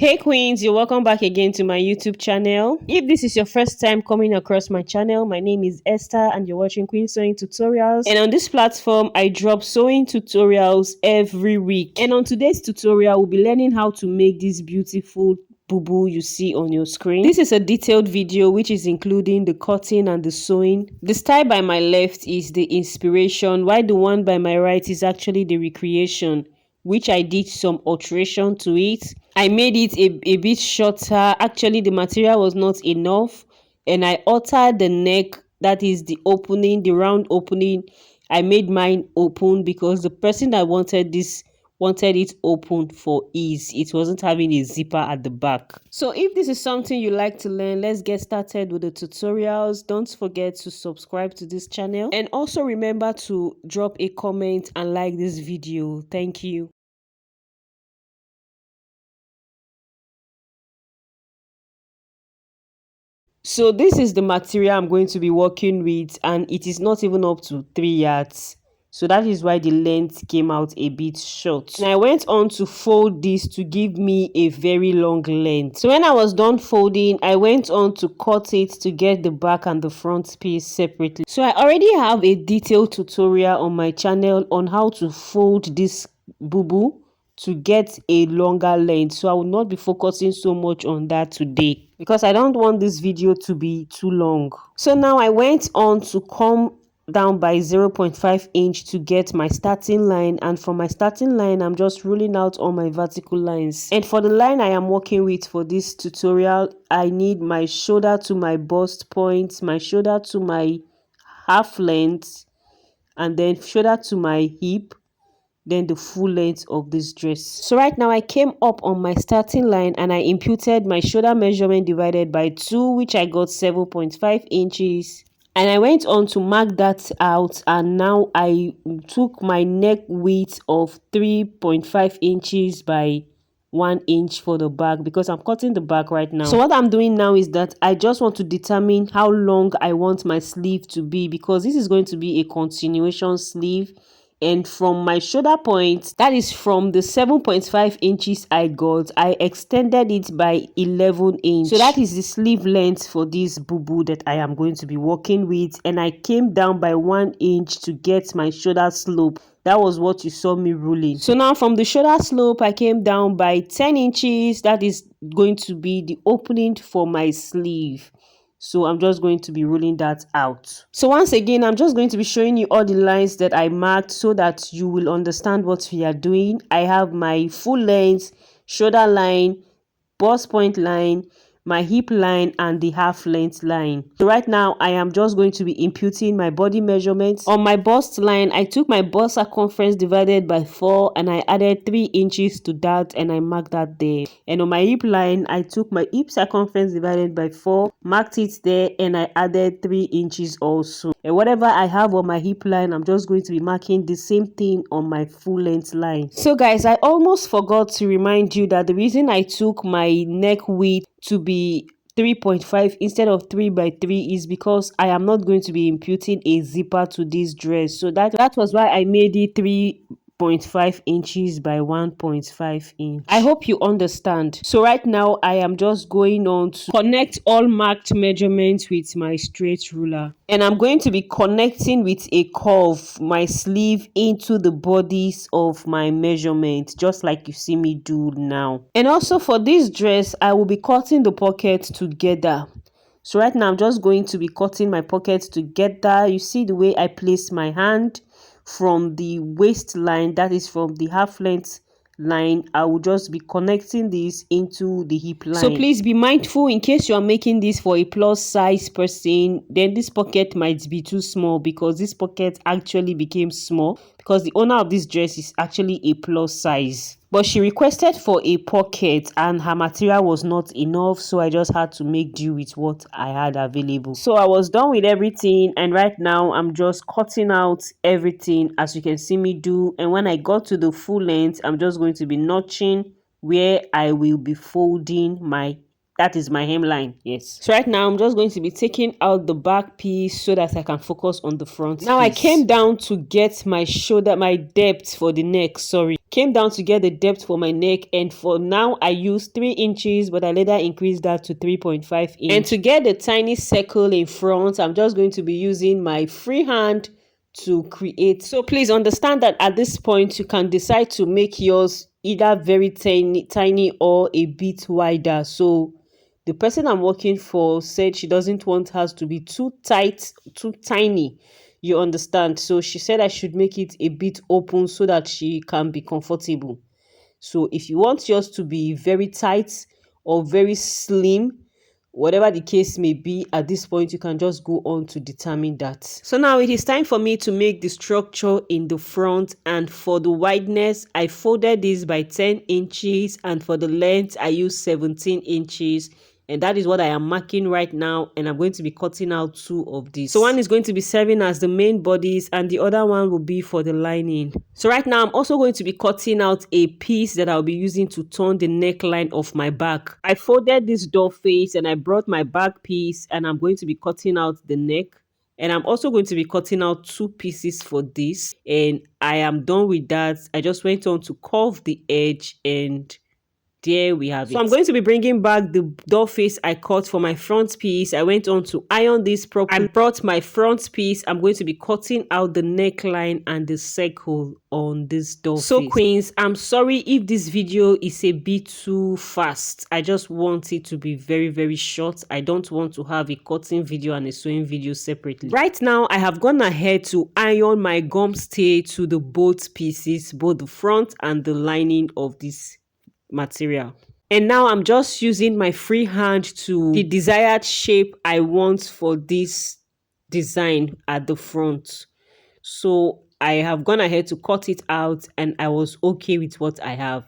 Hey queens, you're welcome back again to my YouTube channel. If this is your first time coming across my channel, my name is Esther and you're watching Queen Sewing Tutorials. And on this platform, I drop sewing tutorials every week. And on today's tutorial, we'll be learning how to make this beautiful bubu you see on your screen. This is a detailed video which is including the cutting and the sewing. The style by my left is the inspiration, while the one by my right is actually the recreation, which I did some alteration to it. I made it a bit shorter. Actually, the material was not enough and I altered the neck, that is the opening, the round opening. I made mine open because the person that wanted it open for ease. It wasn't having a zipper at the back. So if this is something you like to learn, let's get started with the tutorials. Don't forget to subscribe to this channel and also remember to drop a comment and like this video. Thank you. So this is the material I'm going to be working with, and it is not even up to 3 yards. So that is why the length came out a bit short. And I went on to fold this to give me a very long length. So when I was done folding, I went on to cut it to get the back and the front piece separately. So I already have a detailed tutorial on my channel on how to fold this bubu to get a longer length, so I will not be focusing so much on that today because I don't want this video to be too long. So now I went on to come down by 0.5 inch to get my starting line, and from my starting line I'm just ruling out all my vertical lines. And for the line I am working with for this tutorial, I need my shoulder to my bust point, my shoulder to my half length, and then shoulder to my hip, then the full length of this dress. So right now I came up on my starting line and I imputed my shoulder measurement divided by 2, which I got 7.5 inches. And I went on to mark that out, and now I took my neck width of 3.5 inches by 1 inch for the back because I'm cutting the back right now. So what I'm doing now is that I just want to determine how long I want my sleeve to be, because this is going to be a continuation sleeve. And from my shoulder point, that is from the 7.5 inches I got, I extended it by 11 inches. So that is the sleeve length for this bubu that I am going to be working with. And I came down by 1 inch to get my shoulder slope. That was what you saw me ruling. So now from the shoulder slope, I came down by 10 inches. That is going to be the opening for my sleeve. So I'm just going to be ruling that out. So once again, I'm just going to be showing you all the lines that I marked so that you will understand what we are doing. I have my full length, shoulder line, bust point line, my hip line, and the half length line. So right now I am just going to be imputing my body measurements. On my bust line, I took my bust circumference divided by 4 and I added 3 inches to that, and I marked that there. And on my hip line, I took my hip circumference divided by 4, marked it there, and I added 3 inches also. And whatever I have on my hip line, I'm just going to be marking the same thing on my full length line. So guys, I almost forgot to remind you that the reason I took my neck width to be 3.5 instead of 3 by 3 is because I am not going to be imputing a zipper to this dress. So that was why I made it 3.5 inches by 1.5 inch. I hope you understand. So right now I am just going on to connect all marked measurements with my straight ruler, and I'm going to be connecting with a curve my sleeve into the bodies of my measurement, just like you see me do now. And also for this dress, I will be cutting the pockets together. So right now I'm just going to be cutting my pockets together. You see the way I place my hand from the waistline, that is from the half length line. I will just be connecting this into the hip line. So please be mindful, in case you are making this for a plus size person, then this pocket might be too small, because this pocket actually became small because the owner of this dress is actually a plus size. But she requested for a pocket and her material was not enough, so I just had to make do with what I had available. So I was done with everything, and right now I'm just cutting out everything as you can see me do. And when I got to the full length, I'm just going to be notching where I will be folding my, that is my hemline. Yes. So right now I'm just going to be taking out the back piece so that I can focus on the front. Now I came down to get my shoulder, my depth for the neck, sorry, came down to get the depth for my neck, and for now I use 3 inches, but I later increased that to 3.5 inch. And to get the tiny circle in front, I'm just going to be using my free hand to create. So please understand that at this point you can decide to make yours either very tiny or a bit wider. So the person I'm working for said she doesn't want hers to be too tight, too tiny. You understand? So she said I should make it a bit open so that she can be comfortable. So if you want yours to be very tight or very slim, whatever the case may be, at this point you can just go on to determine that. So now it is time for me to make the structure in the front, and for the wideness I folded this by 10 inches, and for the length I used 17 inches. And that is what I am marking right now, and I'm going to be cutting out 2 of these. So one is going to be serving as the main bodice and the other one will be for the lining. So right now I'm also going to be cutting out a piece that I'll be using to turn the neckline of my back. I folded this door face and I brought my back piece, and I'm going to be cutting out the neck. And I'm also going to be cutting out 2 pieces for this, and I am done with that. I just went on to curve the edge, and there we have it. So I'm going to be bringing back the door face I cut for my front piece. I went on to iron this properly. I brought my front piece. I'm going to be cutting out the neckline and the circle on this door face. So queens, I'm sorry if this video is a bit too fast. I just want it to be very, very short. I don't want to have a cutting video and a sewing video separately. Right now, I have gone ahead to iron my gum stay to the both pieces, both the front and the lining of this material. And now I'm just using my free hand to the desired shape I want for this design at the front. So I have gone ahead to cut it out, and I was okay with what I have.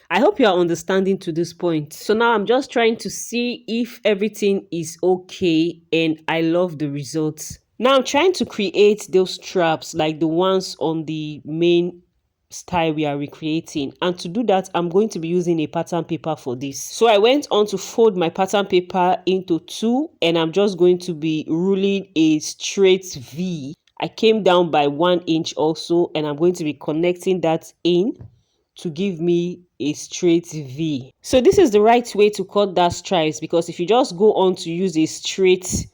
I hope you are understanding to this point. So now I'm just trying to see if everything is okay, and I love the results. Now I'm trying to create those straps like the ones on the main style we are recreating, and to do that I'm going to be using a pattern paper for this. So I went on to fold my pattern paper into 2, and I'm just going to be ruling a straight V. I came down by 1 inch also, and I'm going to be connecting that in to give me a straight V. So this is the right way to cut that stripes, because if you just go on to use a straight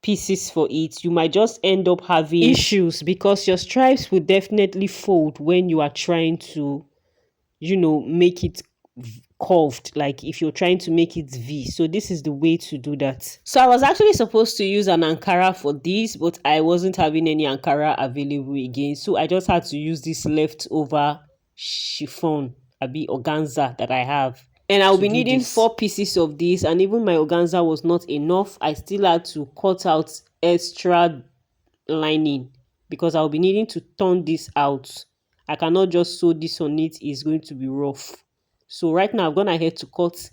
pieces for it, you might just end up having issues, because your stripes will definitely fold when you are trying to, make it curved, like if you're trying to make it V. So this is the way to do that. So I was actually supposed to use an Ankara for this, but I wasn't having any Ankara available again, so I just had to use this leftover chiffon organza that I have. And I'll be needing 4 pieces of this, and even my organza was not enough. I still had to cut out extra lining because I'll be needing to turn this out. I cannot just sew this on it, it's going to be rough. So right now I've gone ahead to cut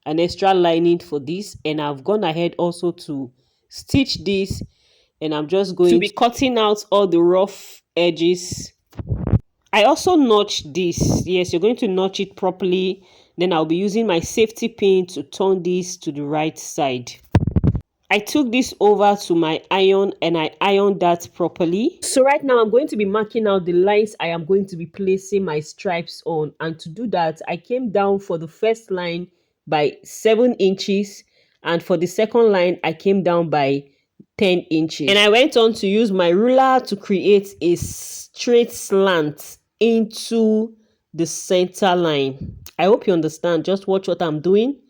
an extra lining for this, and I've gone ahead also to stitch this, and I'm just going to be cutting out all the rough edges. I also notch this. Yes, you're going to notch it properly. Then I'll be using my safety pin to turn this to the right side. I took this over to my iron and I ironed that properly. So right now I'm going to be marking out the lines I am going to be placing my stripes on. And to do that, I came down for the first line by 7 inches. And for the second line, I came down by 10 inches. And I went on to use my ruler to create a straight slant into the center line. I hope you understand. Just watch what I'm doing.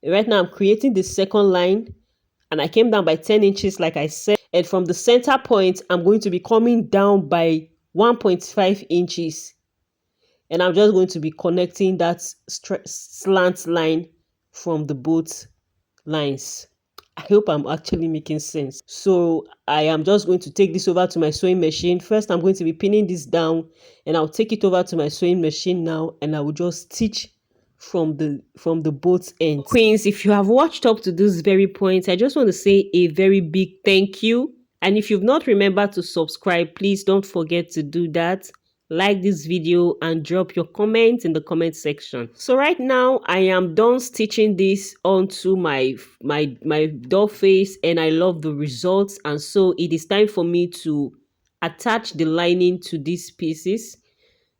Right now I'm creating the second line, and I came down by 10 inches like I said, and from the center point I'm going to be coming down by 1.5 inches, and I'm just going to be connecting that slant line from the both lines. I hope I'm actually making sense. So I am just going to take this over to my sewing machine. First, I'm going to be pinning this down, and I'll take it over to my sewing machine now, and I will just stitch from the both ends. Queens, if you have watched up to this very point, I just want to say a very big thank you. And if you've not remembered to subscribe, please don't forget to do that. Like this video and drop your comments in the comment section. So right now I am done stitching this onto my doll face, and I love the results. And so it is time for me to attach the lining to these pieces.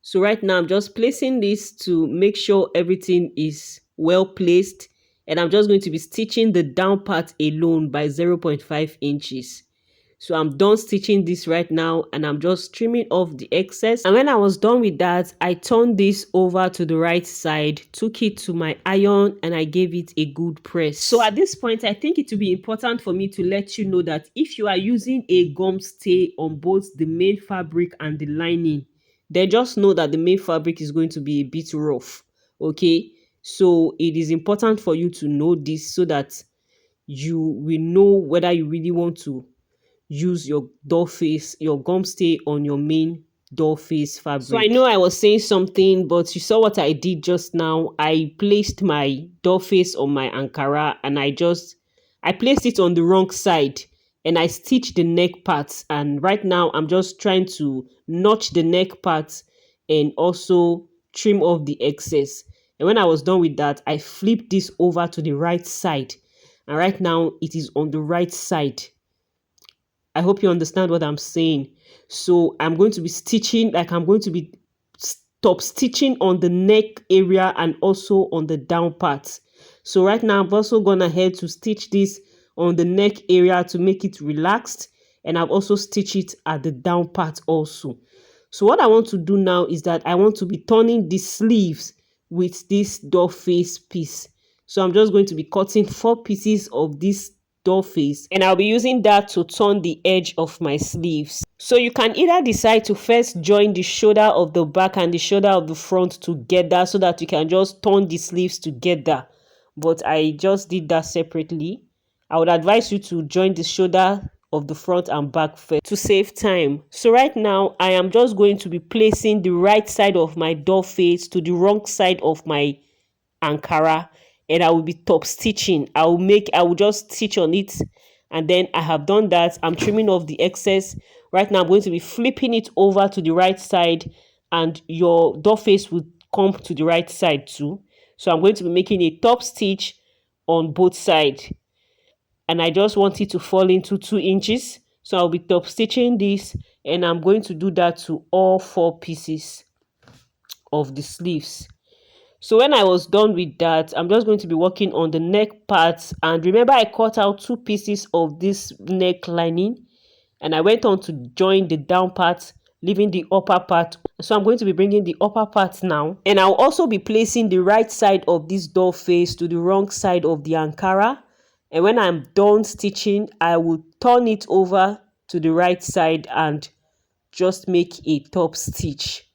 So right now I'm just placing this to make sure everything is well placed, and I'm just going to be stitching the down part alone by 0.5 inches. So I'm done stitching this right now, and I'm just trimming off the excess. And when I was done with that, I turned this over to the right side, took it to my iron, and I gave it a good press. So at this point, I think it will be important for me to let you know that if you are using a gum stay on both the main fabric and the lining, then just know that the main fabric is going to be a bit rough. Okay, so it is important for you to know this so that you will know whether you really want to use your doll face, your gum stay on your main doll face fabric. So I know I was saying something, but you saw what I did just now. I placed my doll face on my Ankara, and I placed it on the wrong side, and I stitched the neck parts. And right now I'm just trying to notch the neck parts and also trim off the excess. And when I was done with that, I flipped this over to the right side. And right now it is on the right side. I hope you understand what I'm saying. So I'm going to be stitching, like I'm going to be top stitching on the neck area and also on the down part. So right now I've also gone ahead to stitch this on the neck area to make it relaxed, and I've also stitched it at the down part also. So what I want to do now is that I want to be turning the sleeves with this doll face piece. So I'm just going to be cutting 4 pieces of this doll face, and I'll be using that to turn the edge of my sleeves. So you can either decide to first join the shoulder of the back and the shoulder of the front together so that you can just turn the sleeves together, but I just did that separately. I would advise you to join the shoulder of the front and back first to save time. So right now I am just going to be placing the right side of my doll face to the wrong side of my Ankara, and I will be top stitching. I will just stitch on it, and then I have done that. I'm trimming off the excess. Right now I'm going to be flipping it over to the right side, and your doll face will come to the right side too. So I'm going to be making a top stitch on both sides, and I just want it to fall into 2 inches. So I'll be top stitching this, and I'm going to do that to all 4 pieces of the sleeves. So when I was done with that, I'm just going to be working on the neck parts. And remember, I cut out 2 pieces of this neck lining, and I went on to join the down part, leaving the upper part. So I'm going to be bringing the upper part now, and I'll also be placing the right side of this doll face to the wrong side of the Ankara. And when I'm done stitching, I will turn it over to the right side and just make a top stitch.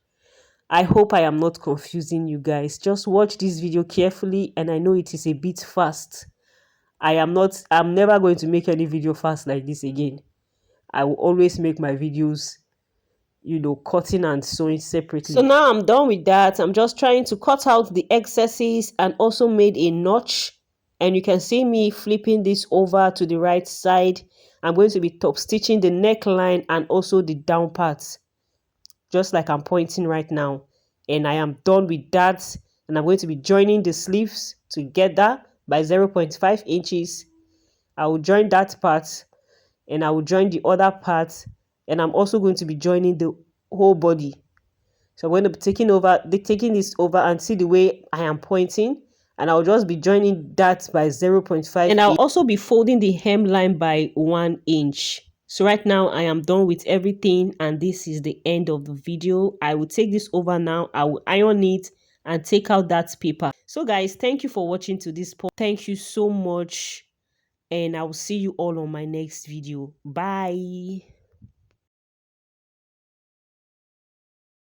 I hope I am not confusing you guys. Just watch this video carefully, and I know it is a bit fast. I'm never going to make any video fast like this again. I will always make my videos, cutting and sewing separately. So now I'm done with that. I'm just trying to cut out the excesses and also made a notch. And you can see me flipping this over to the right side. I'm going to be top stitching the neckline and also the down parts, just like I'm pointing right now. And I am done with that, and I'm going to be joining the sleeves together by 0.5 inches. I will join that part, and I will join the other part, and I'm also going to be joining the whole body. So I'm going to be taking this over, and see the way I am pointing, and I'll just be joining that by 0.5, and I'll also be folding the hemline by 1 inch. So right now I am done with everything, and this is the end of the video. I will take this over now. I will iron it and take out that paper. So guys, thank you for watching to this point. Thank you so much, and I will see you all on my next video. Bye.